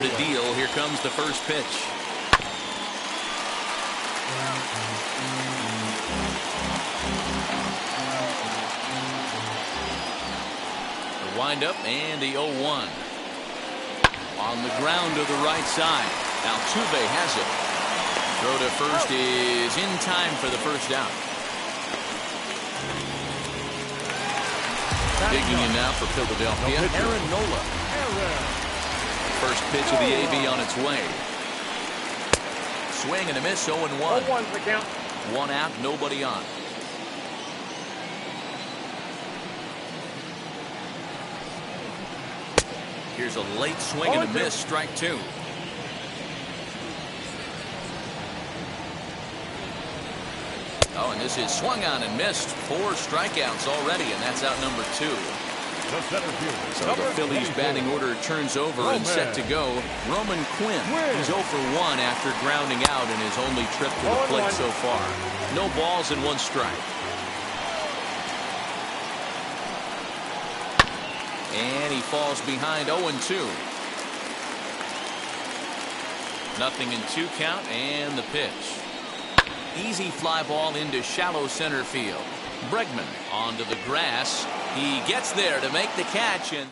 The deal. Here comes the first pitch. The windup and the 0-1. On the ground to the right side. Altuve has it. Throw to first is in time for the first down. Digging in now for Philadelphia, Aaron Nola. First pitch of the AB on its way. Swing and a miss, 0-1. 0-1 the count. One out, nobody on. Here's a late swing and a miss, strike two. Oh, and this is swung on and missed. 4 strikeouts already, and that's out number 2. So the Phillies batting order turns over and set to go. Roman Quinn. He's 0 for 1 after grounding out in his only trip to the plate so far. No balls and 1 strike. And he falls behind 0-2. Nothing in 2 count and the pitch. Easy fly ball into shallow center field. Bregman onto the grass. He gets there to make the catch, and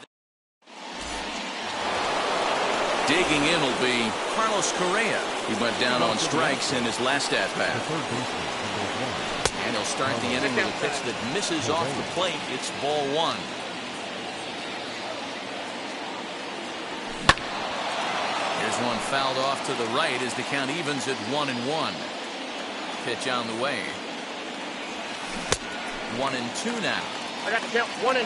digging in will be Carlos Correa. He went down on strikes in his last at bat. And he'll start the inning with a pitch that misses off the plate. It's ball 1. Here's one fouled off to the right as the count evens at 1-1. Pitch on the way. 1-2 now. I got the count. 1-2.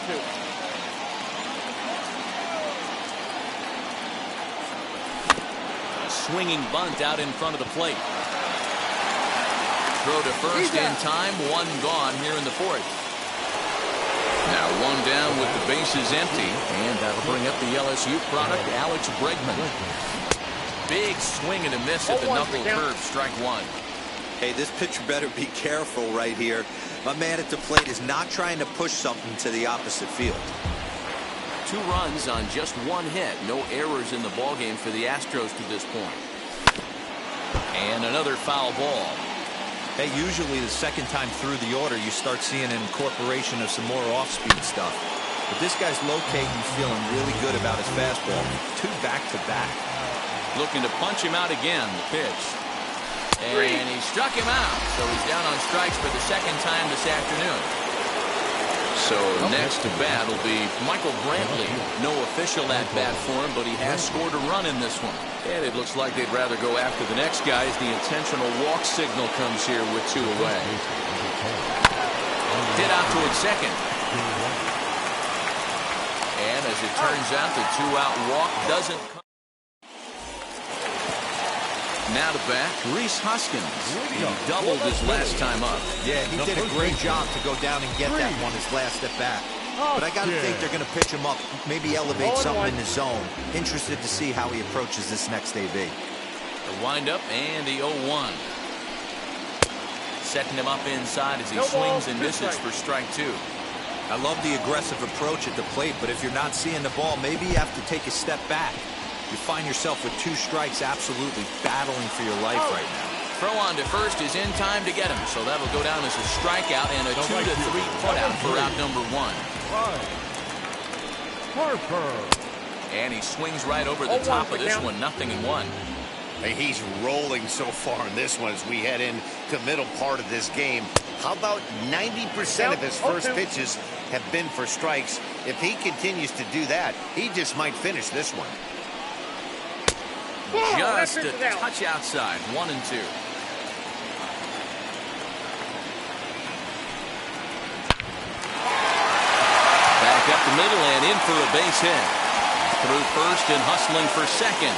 A swinging bunt out in front of the plate. Throw to first in time. 1 gone here in the 4th. Now 1 down with the bases empty, and that'll bring up the LSU product, Alex Bregman. Big swing and a miss at the knuckle curve, strike 1. Hey, this pitcher better be careful right here. My man at the plate is not trying to push something to the opposite field. 2 runs on just 1 hit. No errors in the ballgame for the Astros to this point. And another foul ball. Hey, usually the second time through the order, you start seeing an incorporation of some more off-speed stuff. But this guy's locating, feeling really good about his fastball. 2 back-to-back. Looking to punch him out again. The pitch. And he struck him out. So he's down on strikes for the second time this afternoon. So next to bat will be Michael Brantley. No official at bat for him, but he has scored a run in this one. And it looks like they'd rather go after the next guy as the intentional walk signal comes here with 2 away. Hit out towards second. And as it turns out, the 2-out walk doesn't come. Now to bat, Rhys Hoskins. He doubled his last time up. Yeah, he did a great job to go down and get that one his last at bat. But I got to think they're going to pitch him up, maybe elevate something in the zone. Interested to see how he approaches this next AB. The windup and the 0-1. Setting him up inside as he swings and misses for strike 2. I love the aggressive approach at the plate, but if you're not seeing the ball, maybe you have to take a step back. You find yourself with 2 strikes, absolutely battling for your life right now. Throw on to first is in time to get him, so that'll go down as a strikeout and a 2-3 putout for out number 1. Harper. And he swings right over the top of this one, 0-1. Hey, he's rolling so far in this one as we head into the middle part of this game. How about 90% of his first pitches have been for strikes? If he continues to do that, he just might finish this one. Just a touch outside, 1-2. Back up the middle and in for a base hit. Through first and hustling for second.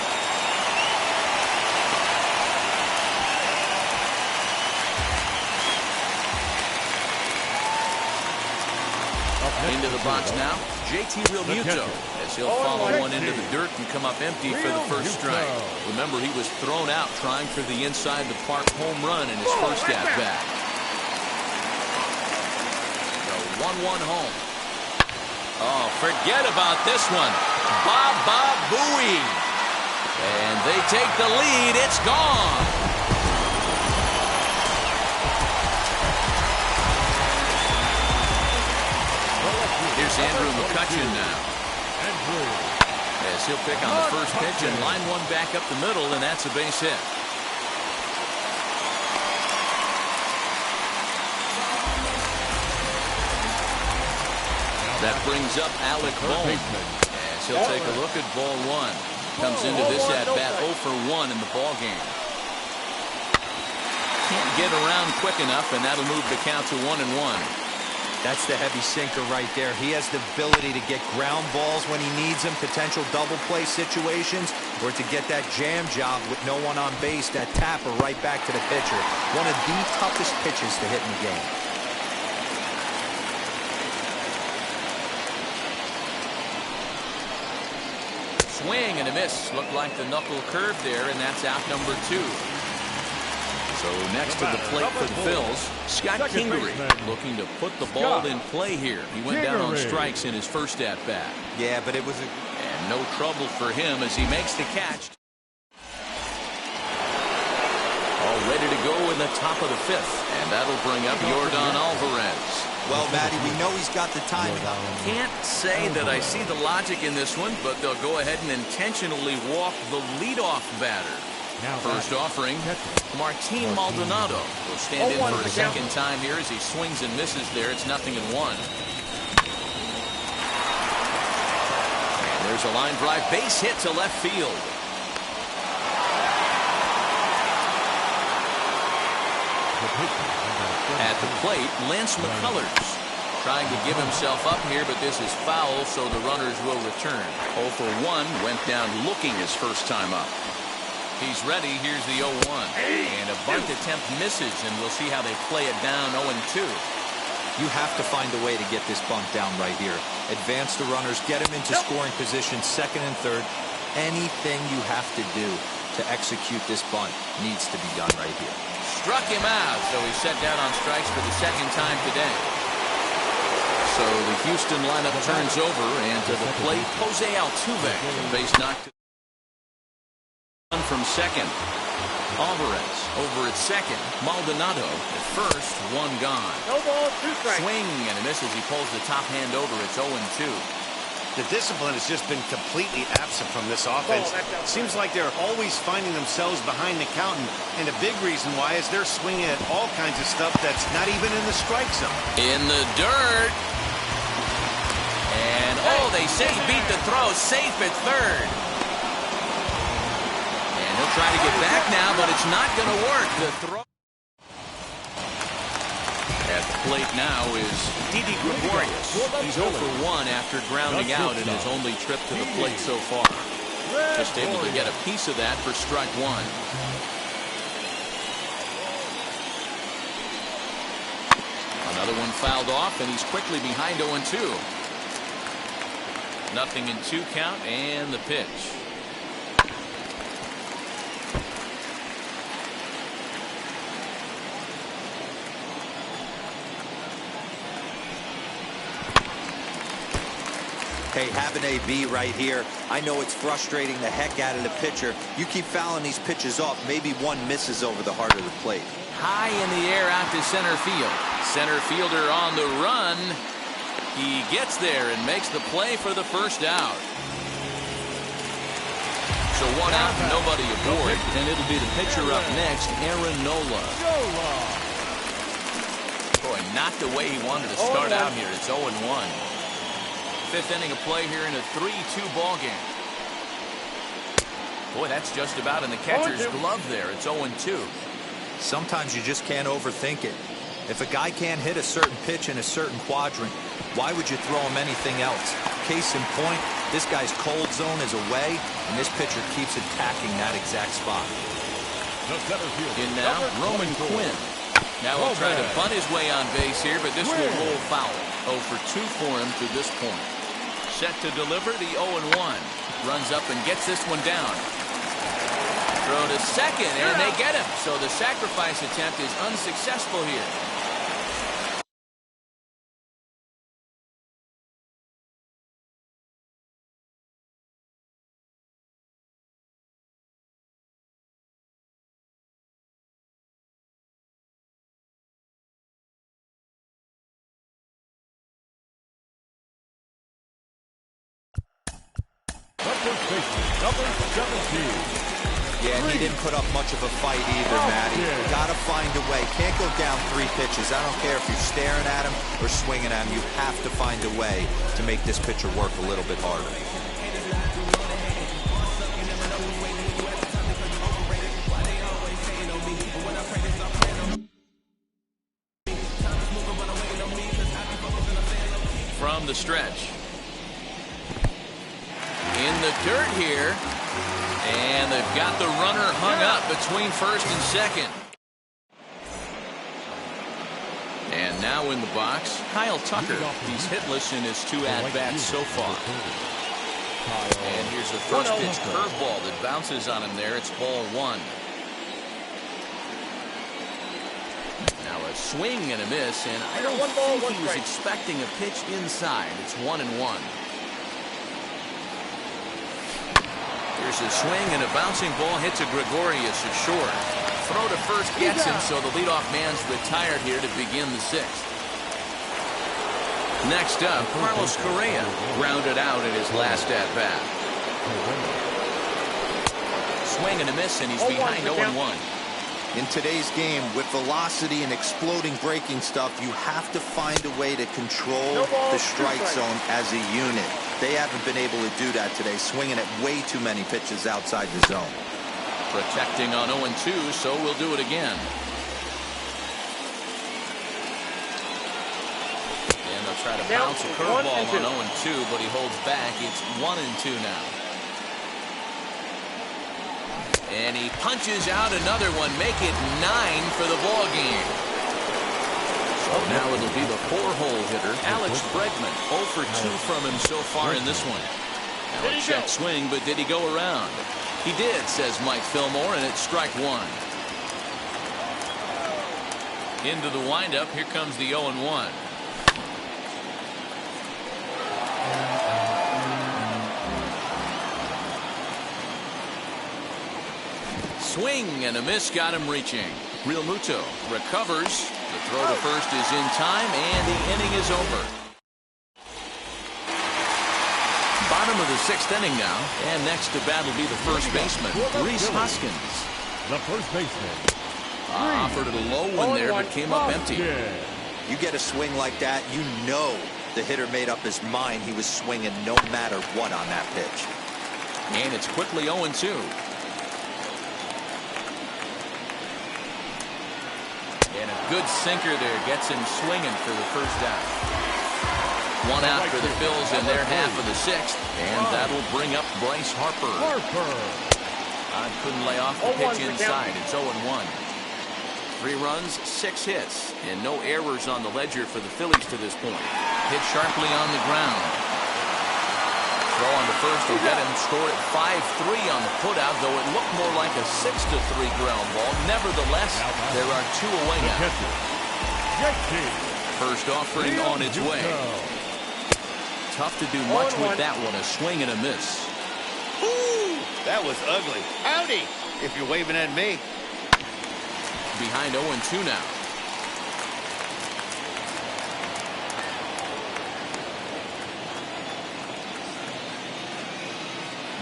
Into the box now, JT Realmuto, as he'll follow one into the dirt and come up empty for the first strike. Remember, he was thrown out trying for the inside the park home run in his first at bat. The 1-1 home. Oh, forget about this one. Bob Bowie. They take the lead. It's gone. Here's Andrew McCutcheon now. As he'll pick on the first pitch and line one back up the middle, and that's a base hit. That brings up Alec Bohm as he'll take a look at ball one. Comes into this at bat 0 for 1 in the ball game. Can't get around quick enough, and that'll move the count to 1-1. That's the heavy sinker right there. He has the ability to get ground balls when he needs them, potential double play situations, or to get that jam job with no one on base, that tapper right back to the pitcher. One of the toughest pitches to hit in the game. Swing and a miss. Looked like the knuckle curve there, and that's out number 2. So next to the plate for the Phils, Scott Kingery looking to put the ball in play here. He went down on strikes in his first at bat. Yeah, but it was and no trouble for him as he makes the catch. All ready to go in the top of the 5th, and that'll bring up Yordan Alvarez. Well, Matty, we know he's got the timing. Can't say that I see the logic in this one, but they'll go ahead and intentionally walk the leadoff batter. First offering, Martin Maldonado will stand in for a second time here as he swings and misses there. It's 0-1. And there's a line drive base hit to left field. At the plate, Lance McCullers trying to give himself up here, but this is foul, so the runners will return. 0 for 1, went down looking his first time up. He's ready. Here's the 0-1. And a bunt attempt misses, and we'll see how they play it down 0-2. You have to find a way to get this bunt down right here. Advance the runners, get them into scoring position, second and third. Anything you have to do to execute this bunt needs to be done right here. Struck him out, so he's set down on strikes for the second time today. So the Houston lineup turns over, and to the plate, Jose Altuve. The base knocked from second. Alvarez over at second. Maldonado at first, 1 gone. No ball, 2 strikes. Swing and a miss as he pulls the top hand over. It's 0-2. The discipline has just been completely absent from this offense. Seems like they're always finding themselves behind the count, and a big reason why is they're swinging at all kinds of stuff that's not even in the strike zone. In the dirt. And, oh, they say he beat the throw. Safe at third. And he'll try to get back now, but it's not going to work. The throw. At the plate now is Didi Gregorius. He's 0 for 1 after grounding out in his only trip to the plate so far. Just able to get a piece of that for strike 1. Another one fouled off, and he's quickly behind 0-2. 0-2 count, and the pitch. Hey, have an AB right here. I know it's frustrating the heck out of the pitcher. You keep fouling these pitches off, maybe one misses over the heart of the plate. High in the air out to center field. Center fielder on the run. He gets there and makes the play for the first out. So 1 out, nobody aboard, and it'll be the pitcher up next, Aaron Nola. Boy, not the way he wanted to start out here. It's 0-1. 5th inning of play here in a 3-2 ball game. Boy, that's just about in the catcher's glove there. It's 0-2. Sometimes you just can't overthink it. If a guy can't hit a certain pitch in a certain quadrant, why would you throw him anything else? Case in point, this guy's cold zone is away, and this pitcher keeps attacking that exact spot. In now, Roman Quinn. Now he'll try to bunt his way on base here, but this will roll foul. 0 for 2 for him to this point. Set to deliver the 0-1. Runs up and gets this one down. Throw to second, and they get him. So the sacrifice attempt is unsuccessful here. first baseman, number 17. Yeah, and he didn't put up much of a fight either, Matty. Got to find a way. Can't go down 3 pitches. I don't care if you're staring at him or swinging at him. You have to find a way to make this pitcher work a little bit harder. From the stretch. In the dirt here. And they've got the runner hung up between first and second. And now in the box, Kyle Tucker. He's hitless in his 2 at-bats so far. And here's the first pitch curveball that bounces on him there. It's ball 1. Now a swing and a miss, and I don't think he was expecting a pitch inside. It's 1-1. Here's a swing and a bouncing ball hit to Gregorius at short. Throw to first gets him, so the leadoff man's retired here to begin the 6th. Next up, Carlos Correa grounded out at his last at-bat. Swing and a miss, and he's behind 0-1. In today's game, with velocity and exploding breaking stuff, you have to find a way to control the strike zone as a unit. They haven't been able to do that today, swinging at way too many pitches outside the zone. Protecting on 0-2, so we'll do it again. And they'll try to bounce a curveball on 0-2, but he holds back. It's 1-2 now. And he punches out another one, make it 9 for the ball game. So now it'll be the 4-hole hitter, Alex Bregman. 0 for 2 from him so far in this one. Now a check swing, but did he go around? He did, says Mike Fillmore, and it's strike 1. Into the windup, here comes the 0-1. Swing and a miss got him reaching. Real Muto recovers. The throw to first is in time, and the inning is over. Bottom of the 6th inning now, and next to bat will be the first baseman, Rhys Hoskins. The first baseman. Offered it a low one there, but came up empty. You get a swing like that, you know the hitter made up his mind he was swinging no matter what on that pitch. And it's quickly 0-2. And a good sinker there gets him swinging for the first out. 1 out for the Phils in their half of the 6th, and that'll bring up Bryce Harper. Couldn't lay off the pitch inside. It's 0-1. 3 runs, 6 hits, and no errors on the ledger for the Phillies to this point. Hit sharply on the ground. Throw on the first will get him scored at 5-3 on the putout, though it looked more like a 6-3 ground ball. Nevertheless, there are 2 away now. First offering on its way. Tough to do much with that one. A swing and a miss. Ooh, that was ugly. Howdy, if you're waving at me. Behind 0-2 now.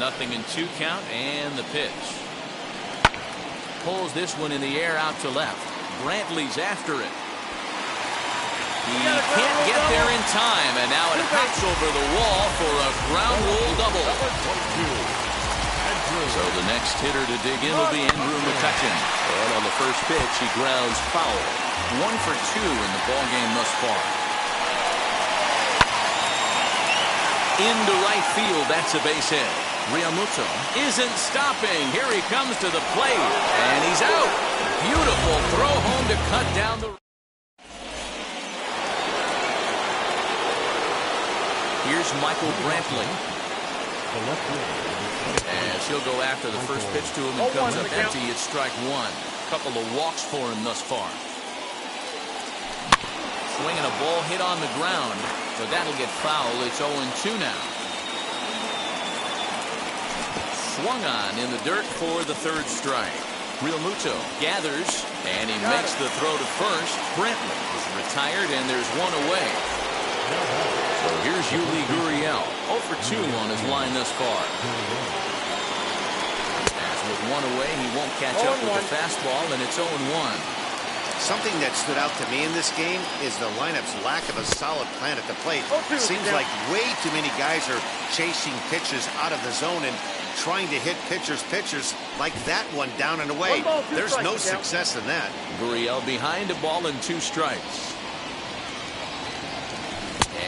Nothing in 2 count, and the pitch. Pulls this one in the air out to left. Brantley's after it. He can't get there in time, and now it hops over the wall for a ground rule double. So the next hitter to dig in will be Andrew McCutchen. And on the first pitch, he grounds foul. 1 for 2 in the ballgame thus far. Into right field, that's a base hit. Realmuto isn't stopping. Here he comes to the plate, and he's out. Beautiful throw home to cut down the... Here's Michael Brantley. As he'll go after the first pitch to him and comes up empty. It's strike 1. Couple of walks for him thus far. Swinging a ball hit on the ground, but that'll get foul. It's 0-2 now. Swung on in the dirt for the 3rd strike. Realmuto gathers, and he makes the throw to first. Brantley is retired, and there's 1 away. So here's Yuli Gurriel, 0 for 2 on his line thus far. As with one away, he won't catch up with the fastball, and it's 0-1. Something that stood out to me in this game is the lineup's lack of a solid plan at the plate. Seems like way too many guys are chasing pitches out of the zone and trying to hit pitchers like that one down and away. There's no success in that. Gurriel behind a ball and 2 strikes.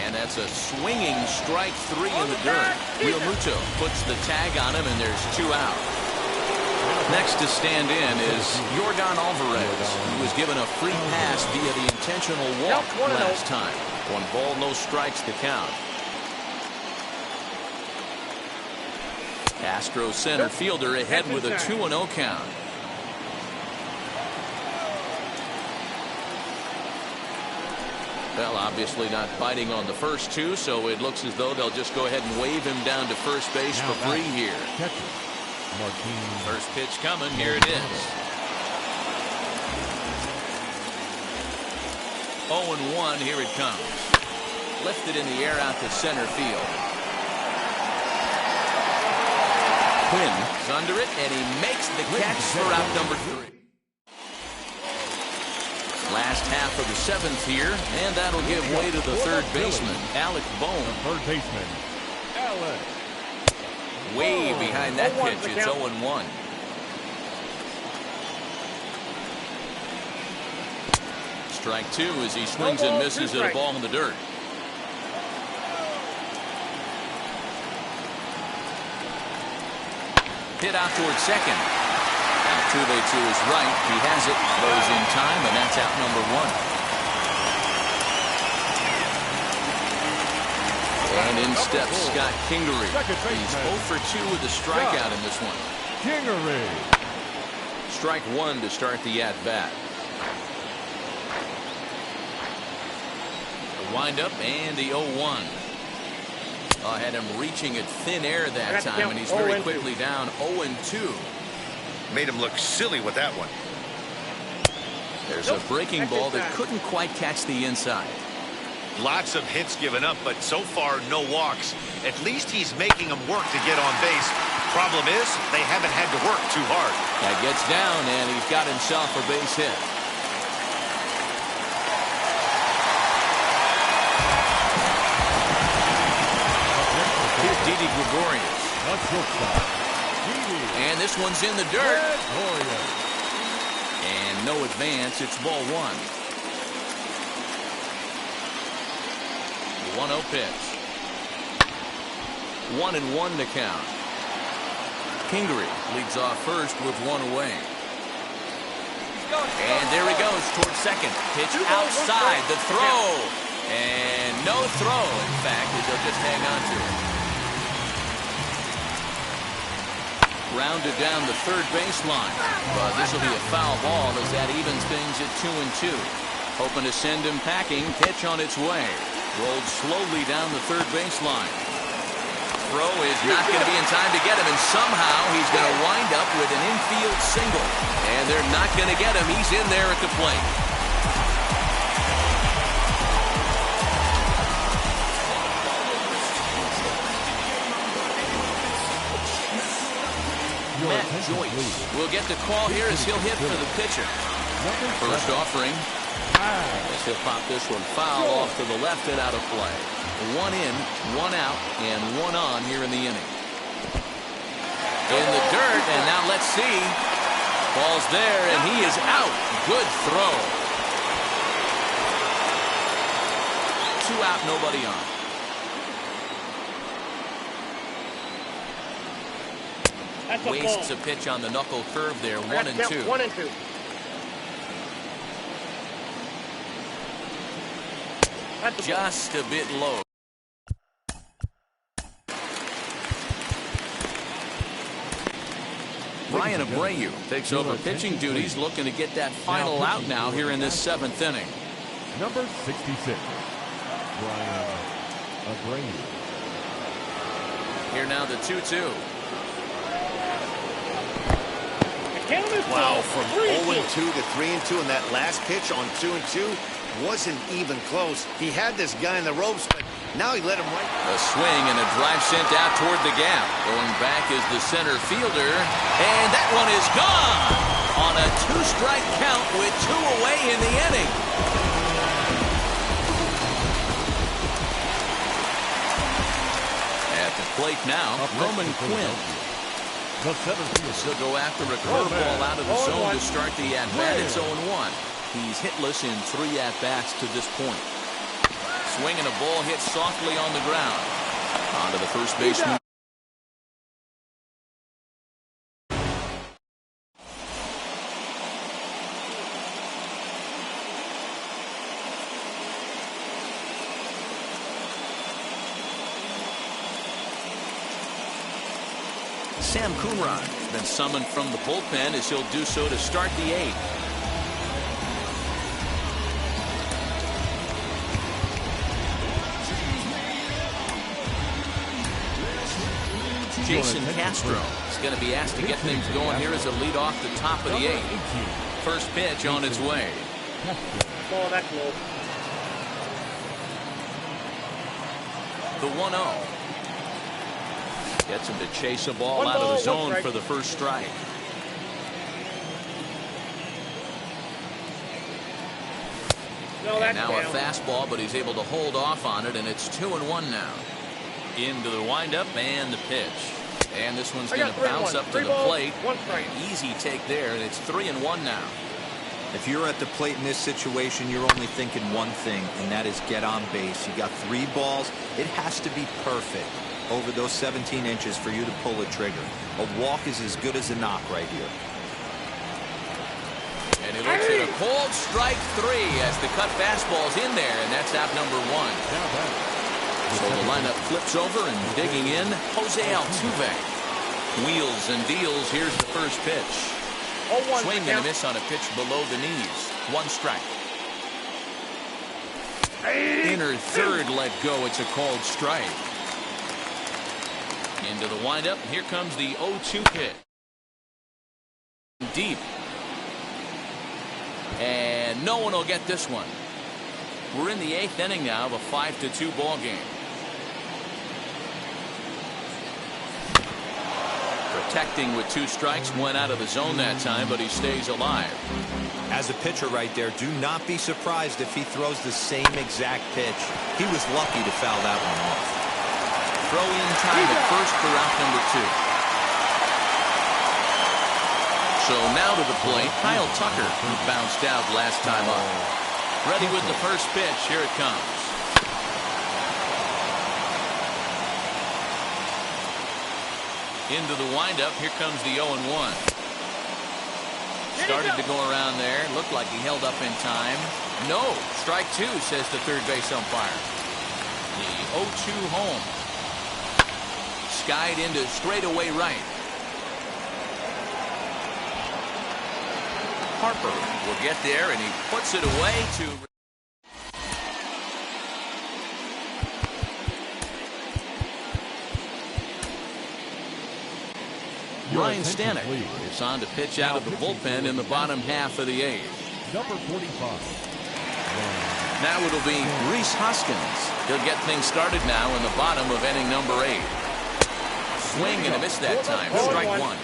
And that's a swinging strike 3 in the dirt. Realmuto puts the tag on him, and there's 2 out. Next to stand in is Yordan Alvarez, who was given a free pass via the intentional walk last time. 1 ball, no strikes to count. Astros center fielder ahead with a 2-0 count. Well, obviously not biting on the first 2, so it looks as though they'll just go ahead and wave him down to first base for free here. First pitch coming. Here it is. 0-1. Here it comes. Lifted in the air out to center field. Quinn is under it, and he makes the catch for out number 3. Last half of the 7th here, and that'll give way to the third baseman, Alec Bohm. Third baseman, Alec. Way behind that pitch. It's 0-1. Strike 2 as he swings and misses at a ball in the dirt. Hit out towards second. Altuve to his right. He has it. Goes in time, and that's out number 1. And in steps Scott Kingery. He's 0 for 2 with a strikeout in this one. Kingery. Strike 1 to start the at-bat. The windup and the 0-1. Had him reaching at thin air that time, and he's very quickly down 0-2. Made him look silly with that one. There's a breaking ball that couldn't quite catch the inside. Lots of hits given up, but so far no walks. At least he's making them work to get on base. Problem is, they haven't had to work too hard. That gets down, and he's got himself a base hit. Here's Didi Gregorius. And this one's in the dirt. And no advance. It's ball 1. 1-0 pitch. 1-1 to count. Kingery leads off first with 1 away. And there he goes towards second. Pitch outside. The throw. And no throw, in fact, as they'll just hang on to it. Rounded down the third baseline. But this will be a foul ball as that evens things at 2-2. Hoping to send him packing. Pitch on its way. Rolled slowly down the third baseline. Throw is not going to be in time to get him, and somehow he's going to wind up with an infield single. And they're not going to get him. He's in there at the plate. Matt Joyce will get the call here as he'll hit for the pitcher. First offering. As he'll pop this one foul off to the left and out of play. 1 in, 1 out, and 1 on here in the inning. In the dirt, and now let's see. Ball's there, and he is out. Good throw. 2 out, nobody on. Wastes a pitch on the knuckle curve there. 1-2. 1-2. Just a bit low. Brian Abreu takes over pitching duties, looking to get that final out now here in this 7th inning. Number 66, Brian Abreu. Here now the 2-2. Wow, from 0-2 to 3-2 in that last pitch on 2-2. wasn't even close. He had this guy in the ropes, but now he let him right. A swing and a drive sent out toward the gap. Going back is the center fielder, and that one is gone on a 2-strike count with 2 away in the inning. At the plate now, Roman Quinn. He'll go after a curveball out of the zone to start the at-bat. It's 0-1. He's hitless in 3 at-bats to this point. Swing and a ball hit softly on the ground. Onto the first baseman. Sam Coonrod has been summoned from the bullpen as he'll do so to start the 8th. Jason Castro is going to be asked to get things going here as a lead off the top of the 8th. First pitch on its way. The 1-0. Gets him to chase a ball out of the zone for the first strike. And now a fastball, but he's able to hold off on it, and it's 2-1 now. Into the windup and the pitch. And this one's going to bounce up to the plate. Easy take there, and it's 3-1 now. If you're at the plate in this situation, you're only thinking one thing, and that is get on base. You got 3 balls. It has to be perfect over those 17 inches for you to pull a trigger. A walk is as good as a knock right here. And he looks at a cold strike 3 as the cut fastball's in there, and that's out number 1. So the lineup flips over, and digging in, Jose Altuve. Wheels and deals. Here's the first pitch. Swing and a miss on a pitch below the knees. 1 strike. Inner third let go. It's a called strike. Into the windup. Here comes the 0-2 pitch. Deep. And no one will get this one. We're in the 8th inning now of a 5-2 ball game. Protecting with 2 strikes, went out of the zone that time, but he stays alive. As a pitcher right there, do not be surprised if he throws the same exact pitch. He was lucky to foul that one off. Throw in time at first for out number 2. So now to the plate, Kyle Tucker, who bounced out last time up. Ready with the first pitch. Here it comes. Into the windup. Here comes the 0-1. Started to go around there. Looked like he held up in time. No. Strike 2, says the third base umpire. The 0-2 home. Skied into straightaway right. Harper will get there, and he puts it away to... Ryan Stanek is on to pitch out of the bullpen in the bottom half of the 8th. Number 45. Now it'll be Rhys Hoskins. He'll get things started now in the bottom of inning number 8. Swing and a miss that time. Strike 1.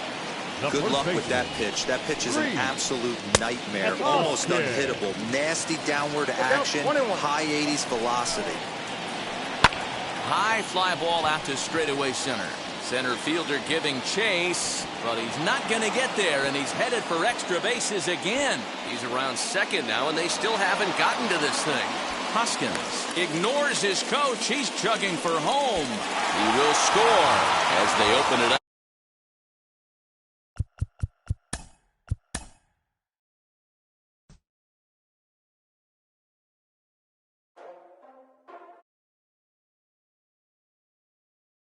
Good luck with that pitch. That pitch is an absolute nightmare. Almost unhittable. Nasty downward action. High 80s velocity. High fly ball out to straightaway center. Center fielder giving chase, but he's not going to get there, and he's headed for extra bases again. He's around second now, and they still haven't gotten to this thing. Hoskins ignores his coach. He's chugging for home. He will score as they open it up.